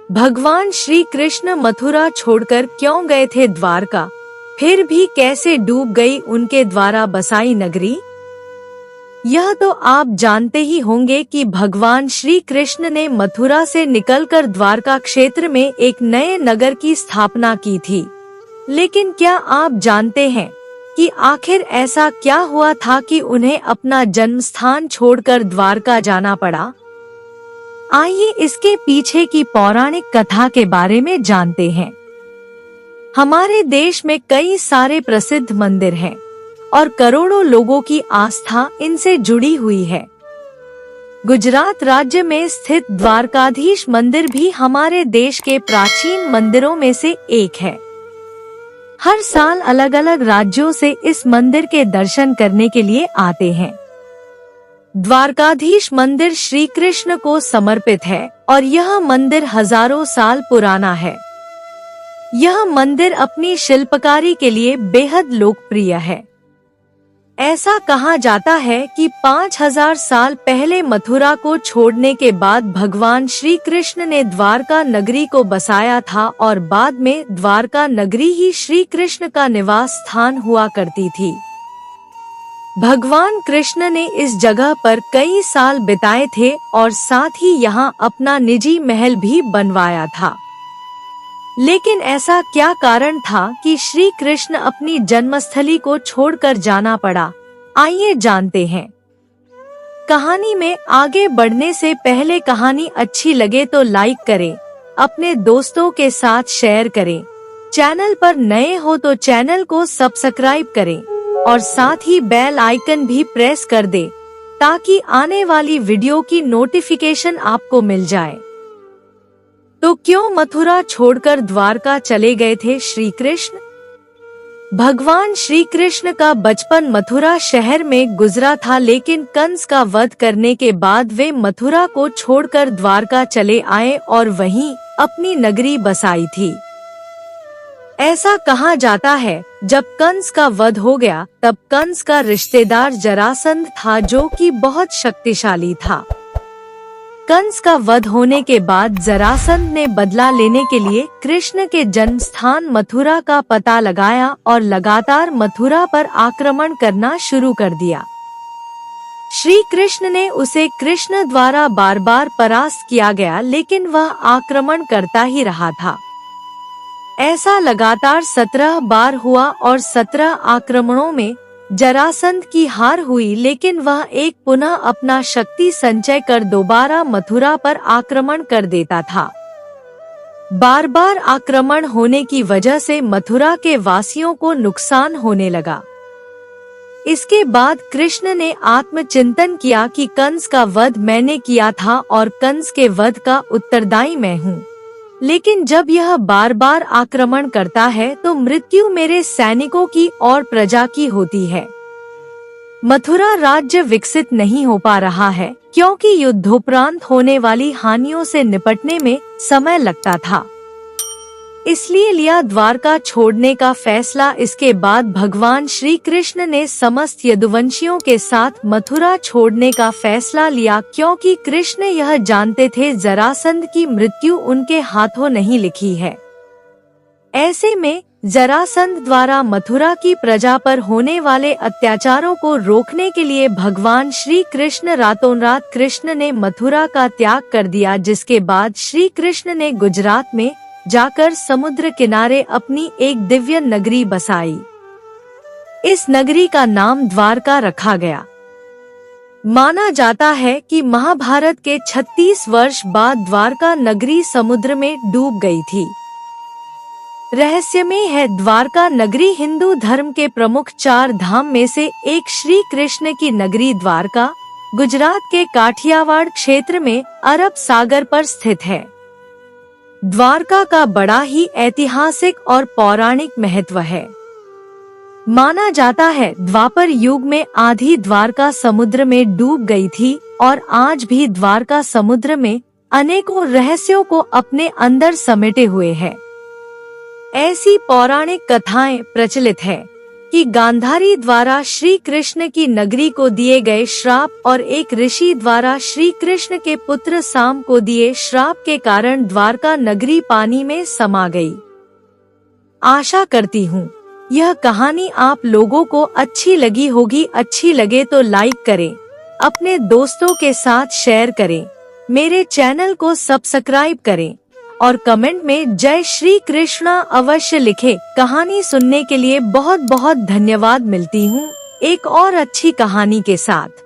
भगवान श्री कृष्ण मथुरा छोड़कर क्यों गए थे द्वारका, फिर भी कैसे डूब गई उनके द्वारा बसाई नगरी? यह तो आप जानते ही होंगे कि भगवान श्री कृष्ण ने मथुरा से निकलकर द्वारका क्षेत्र में एक नए नगर की स्थापना की थी। लेकिन क्या आप जानते हैं कि आखिर ऐसा क्या हुआ था कि उन्हें अपना जन्म स्थान छोड़कर द्वारका जाना पड़ा? आइए इसके पीछे की पौराणिक कथा के बारे में जानते हैं। हमारे देश में कई सारे प्रसिद्ध मंदिर हैं और करोड़ों लोगों की आस्था इनसे जुड़ी हुई है। गुजरात राज्य में स्थित द्वारकाधीश मंदिर भी हमारे देश के प्राचीन मंदिरों में से एक है। हर साल अलग अलग राज्यों से इस मंदिर के दर्शन करने के लिए आते हैं। द्वारकाधीश मंदिर श्री कृष्ण को समर्पित है और यह मंदिर हजारों साल पुराना है। यह मंदिर अपनी शिल्पकारी के लिए बेहद लोकप्रिय है। ऐसा कहा जाता है कि 5000 साल पहले मथुरा को छोड़ने के बाद भगवान श्री कृष्ण ने द्वारका नगरी को बसाया था और बाद में द्वारका नगरी ही श्री कृष्ण का निवास स्थान हुआ करती थी। भगवान कृष्ण ने इस जगह पर कई साल बिताए थे और साथ ही यहाँ अपना निजी महल भी बनवाया था। लेकिन ऐसा क्या कारण था कि श्री कृष्ण अपनी जन्मस्थली को छोड़कर जाना पड़ा? आइए जानते हैं। कहानी में आगे बढ़ने से पहले कहानी अच्छी लगे तो लाइक करें, अपने दोस्तों के साथ शेयर करें, चैनल पर नए हो तो चैनल को सब्सक्राइब करें और साथ ही बेल आइकन भी प्रेस कर दे ताकि आने वाली वीडियो की नोटिफिकेशन आपको मिल जाए। तो क्यों मथुरा छोड़कर द्वारका चले गए थे श्री कृष्ण? भगवान श्री कृष्ण का बचपन मथुरा शहर में गुजरा था, लेकिन कंस का वध करने के बाद वे मथुरा को छोड़कर द्वारका चले आए और वहीं अपनी नगरी बसाई थी। ऐसा कहा जाता है जब कंस का वध हो गया तब कंस का रिश्तेदार जरासंध था जो कि बहुत शक्तिशाली था। कंस का वध होने के बाद जरासंध ने बदला लेने के लिए कृष्ण के जन्म स्थान मथुरा का पता लगाया और लगातार मथुरा पर आक्रमण करना शुरू कर दिया। श्री कृष्ण ने उसे कृष्ण द्वारा बार बार परास्त किया गया, लेकिन वह आक्रमण करता ही रहा था। ऐसा लगातार 17 बार हुआ और 17 आक्रमणों में जरासंध की हार हुई, लेकिन वह एक पुनः अपना शक्ति संचय कर दोबारा मथुरा पर आक्रमण कर देता था। बार बार आक्रमण होने की वजह से मथुरा के वासियों को नुकसान होने लगा। इसके बाद कृष्ण ने आत्मचिंतन किया कि कंस का वध मैंने किया था और कंस के वध का उत्तरदायी मैं हूँ, लेकिन जब यह बार बार आक्रमण करता है तो मृत्यु मेरे सैनिकों की और प्रजा की होती है। मथुरा राज्य विकसित नहीं हो पा रहा है क्योंकि युद्धोपरांत होने वाली हानियों से निपटने में समय लगता था। इसलिए लिया द्वारका छोड़ने का फैसला। इसके बाद भगवान श्री कृष्ण ने समस्त यदुवंशियों के साथ मथुरा छोड़ने का फैसला लिया, क्योंकि कृष्ण यह जानते थे जरासंध की मृत्यु उनके हाथों नहीं लिखी है। ऐसे में जरासंध द्वारा मथुरा की प्रजा पर होने वाले अत्याचारों को रोकने के लिए भगवान श्री कृष्ण रातों रात कृष्ण ने मथुरा का त्याग कर दिया, जिसके बाद श्री कृष्ण ने गुजरात में जाकर समुद्र किनारे अपनी एक दिव्य नगरी बसाई। इस नगरी का नाम द्वारका रखा गया। माना जाता है कि महाभारत के 36 वर्ष बाद द्वारका नगरी समुद्र में डूब गई थी। रहस्यमय है, द्वारका नगरी हिंदू धर्म के प्रमुख 4 धाम में से एक श्री कृष्ण की नगरी द्वारका गुजरात के काठियावाड़ क्षेत्र में अरब सागर पर स्थित है। द्वारका का बड़ा ही ऐतिहासिक और पौराणिक महत्व है। माना जाता है द्वापर युग में आधी द्वारका समुद्र में डूब गई थी और आज भी द्वारका समुद्र में अनेकों रहस्यों को अपने अंदर समेटे हुए है। ऐसी पौराणिक कथाएं प्रचलित है कि गांधारी द्वारा श्री कृष्ण की नगरी को दिए गए श्राप और एक ऋषि द्वारा श्री कृष्ण के पुत्र साम को दिए श्राप के कारण द्वारका नगरी पानी में समा गई। आशा करती हूँ यह कहानी आप लोगों को अच्छी लगी होगी। अच्छी लगे तो लाइक करें, अपने दोस्तों के साथ शेयर करें, मेरे चैनल को सब्सक्राइब करें और कमेंट में जय श्री कृष्णा अवश्य लिखें। कहानी सुनने के लिए बहुत बहुत धन्यवाद। मिलती हूँ एक और अच्छी कहानी के साथ।